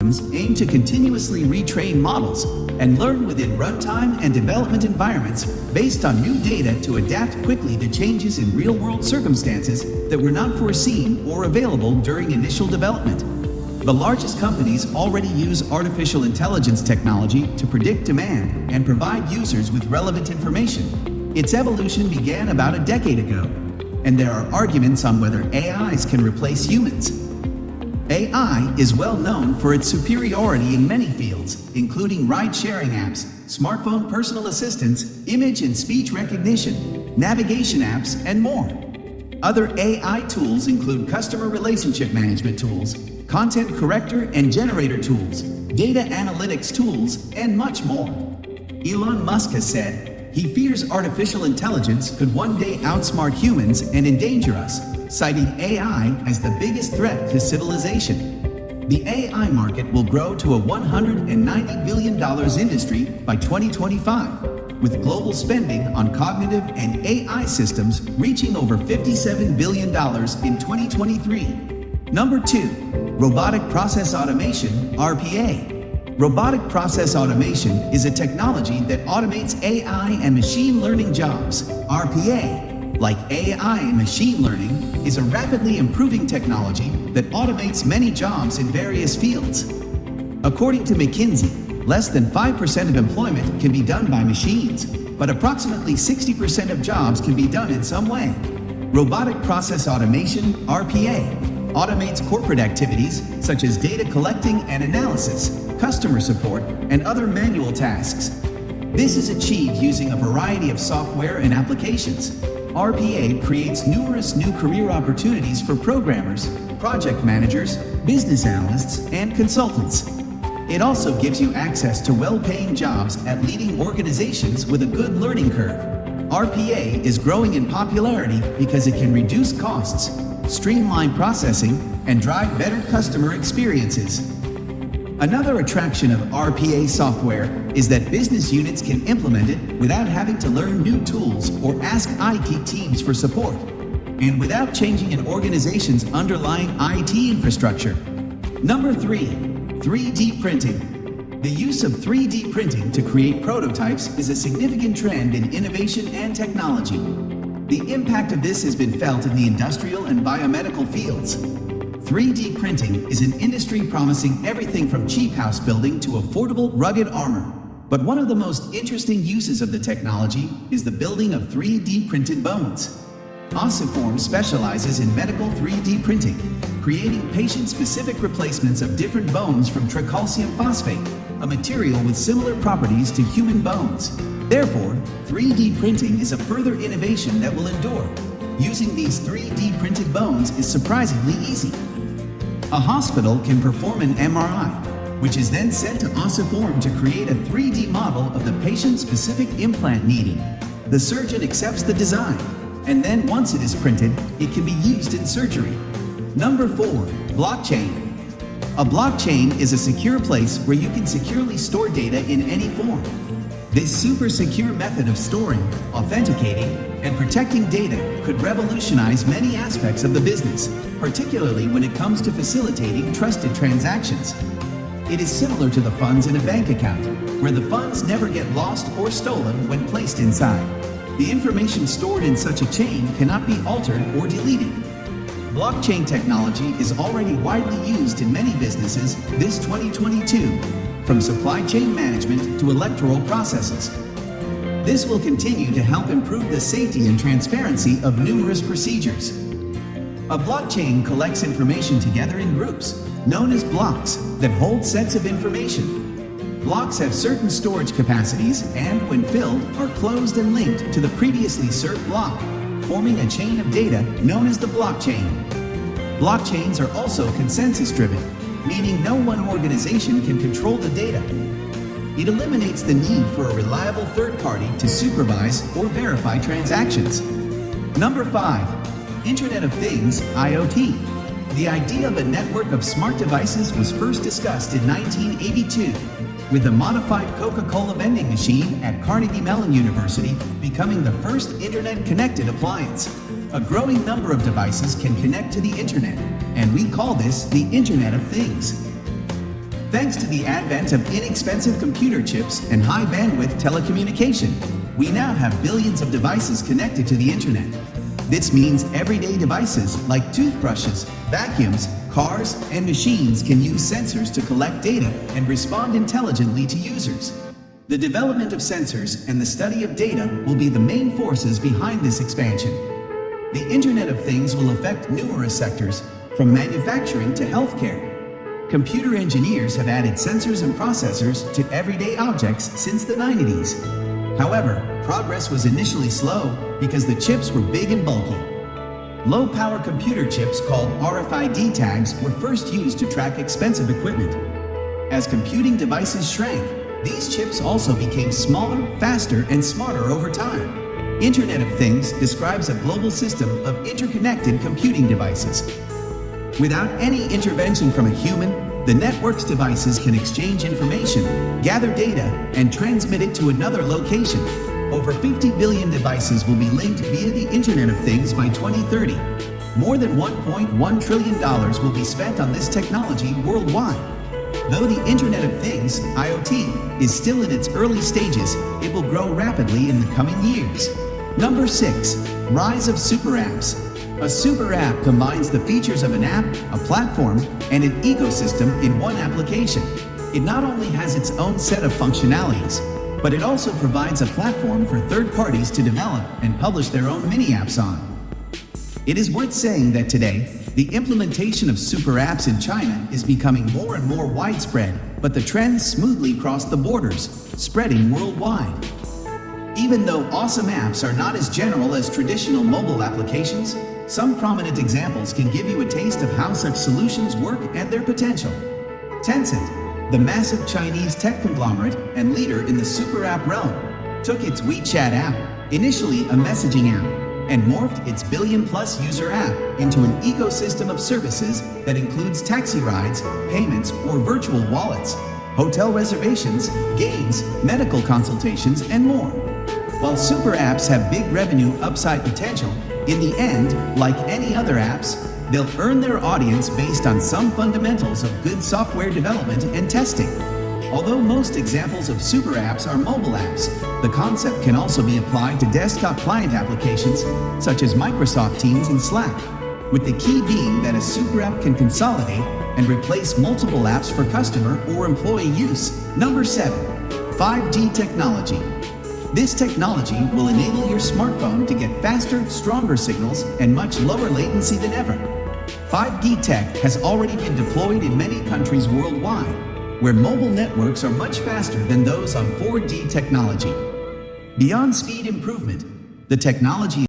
algorithms aim to continuously retrain models and learn within runtime and development environments based on new data to adapt quickly to changes in real-world circumstances that were not foreseen or available during initial development. The largest companies already use artificial intelligence technology to predict demand and provide users with relevant information. Its evolution began about a decade ago, and there are arguments on whether AIs can replace humans. AI is well known for its superiority in many fields, including ride-sharing apps, smartphone personal assistants, image and speech recognition, navigation apps, and more. Other AI tools include customer relationship management tools, content corrector and generator tools, data analytics tools, and much more. Elon Musk has said he fears artificial intelligence could one day outsmart humans and endanger us, citing AI as the biggest threat to civilization. The AI market will grow to a $190 billion industry by 2025, with global spending on cognitive and AI systems reaching over $57 billion in 2023. Number 2, robotic process automation, RPA. Robotic process automation is a technology that automates AI and machine learning jobs. RPA, like AI and machine learning, is a rapidly improving technology that automates many jobs in various fields. According to McKinsey, less than 5% of employment can be done by machines, but approximately 60% of jobs can be done in some way. Robotic process automation, RPA, automates corporate activities such as data collecting and analysis, customer support, and other manual tasks. This is achieved using a variety of software and applications. RPA creates numerous new career opportunities for programmers, project managers, business analysts, and consultants. It also gives you access to well-paying jobs at leading organizations with a good learning curve. RPA is growing in popularity because it can reduce costs, streamline processing, and drive better customer experiences. Another attraction of RPA software is that business units can implement it without having to learn new tools or ask IT teams for support, and without changing an organization's underlying IT infrastructure. Number 3, 3D printing. The use of 3D printing to create prototypes is a significant trend in innovation and technology. The impact of this has been felt in the industrial and biomedical fields. 3D printing is an industry promising everything from cheap house building to affordable, rugged armor. But one of the most interesting uses of the technology is the building of 3D printed bones. Ossiform specializes in medical 3D printing, creating patient-specific replacements of different bones from tricalcium phosphate, a material with similar properties to human bones. Therefore, 3D printing is a further innovation that will endure. Using these 3D printed bones is surprisingly easy. A hospital can perform an MRI, which is then sent to Ossiform to create a 3D model of the patient-specific implant needed. The surgeon accepts the design, and then once it is printed, it can be used in surgery. Number 4, blockchain. A blockchain is a secure place where you can securely store data in any form. This super secure method of storing, authenticating, and protecting data could revolutionize many aspects of the business, particularly when it comes to facilitating trusted transactions. It is similar to the funds in a bank account, where the funds never get lost or stolen when placed inside. The information stored in such a chain cannot be altered or deleted. Blockchain technology is already widely used in many businesses this 2022, from supply chain management to electoral processes. This will continue to help improve the safety and transparency of numerous procedures. A blockchain collects information together in groups, known as blocks, that hold sets of information. Blocks have certain storage capacities and, when filled, are closed and linked to the previously served block, forming a chain of data known as the blockchain. Blockchains are also consensus-driven, meaning no one organization can control the data. It eliminates the need for a reliable third party to supervise or verify transactions. Number 5, Internet of Things, IoT. The idea of a network of smart devices was first discussed in 1982, with the modified Coca-Cola vending machine at Carnegie Mellon University becoming the first internet-connected appliance. A growing number of devices can connect to the internet, and we call this the Internet of Things. Thanks to the advent of inexpensive computer chips and high-bandwidth telecommunication, we now have billions of devices connected to the internet. This means everyday devices like toothbrushes, vacuums, cars, and machines can use sensors to collect data and respond intelligently to users. The development of sensors and the study of data will be the main forces behind this expansion. The Internet of Things will affect numerous sectors, from manufacturing to healthcare. Computer engineers have added sensors and processors to everyday objects since the 90s. However, progress was initially slow because the chips were big and bulky. Low-power computer chips called RFID tags were first used to track expensive equipment. As computing devices shrank, these chips also became smaller, faster, and smarter over time. Internet of Things describes a global system of interconnected computing devices. Without any intervention from a human, the network's devices can exchange information, gather data, and transmit it to another location. Over 50 billion devices will be linked via the Internet of Things by 2030. More than $1.1 trillion will be spent on this technology worldwide. Though the Internet of Things, IoT, is still in its early stages, it will grow rapidly in the coming years. Number 6. Rise of super apps. A super app combines the features of an app, a platform, and an ecosystem in one application. It not only has its own set of functionalities, but it also provides a platform for third parties to develop and publish their own mini-apps on. It is worth saying that today, the implementation of super apps in China is becoming more and more widespread, but the trends smoothly cross the borders, spreading worldwide. Even though awesome apps are not as general as traditional mobile applications, some prominent examples can give you a taste of how such solutions work and their potential. Tencent, the massive Chinese tech conglomerate and leader in the super app realm, took its WeChat app, initially a messaging app, and morphed its billion-plus user app into an ecosystem of services that includes taxi rides, payments, or virtual wallets, hotel reservations, games, medical consultations, and more. While super apps have big revenue upside potential, in the end, like any other apps, they'll earn their audience based on some fundamentals of good software development and testing. Although most examples of super apps are mobile apps, the concept can also be applied to desktop client applications such as Microsoft Teams and Slack, with the key being that a super app can consolidate and replace multiple apps for customer or employee use. Number 7. 5G technology. This technology will enable your smartphone to get faster, stronger signals and much lower latency than ever. 5G tech has already been deployed in many countries worldwide, where mobile networks are much faster than those on 4G technology. Beyond speed improvement, the technology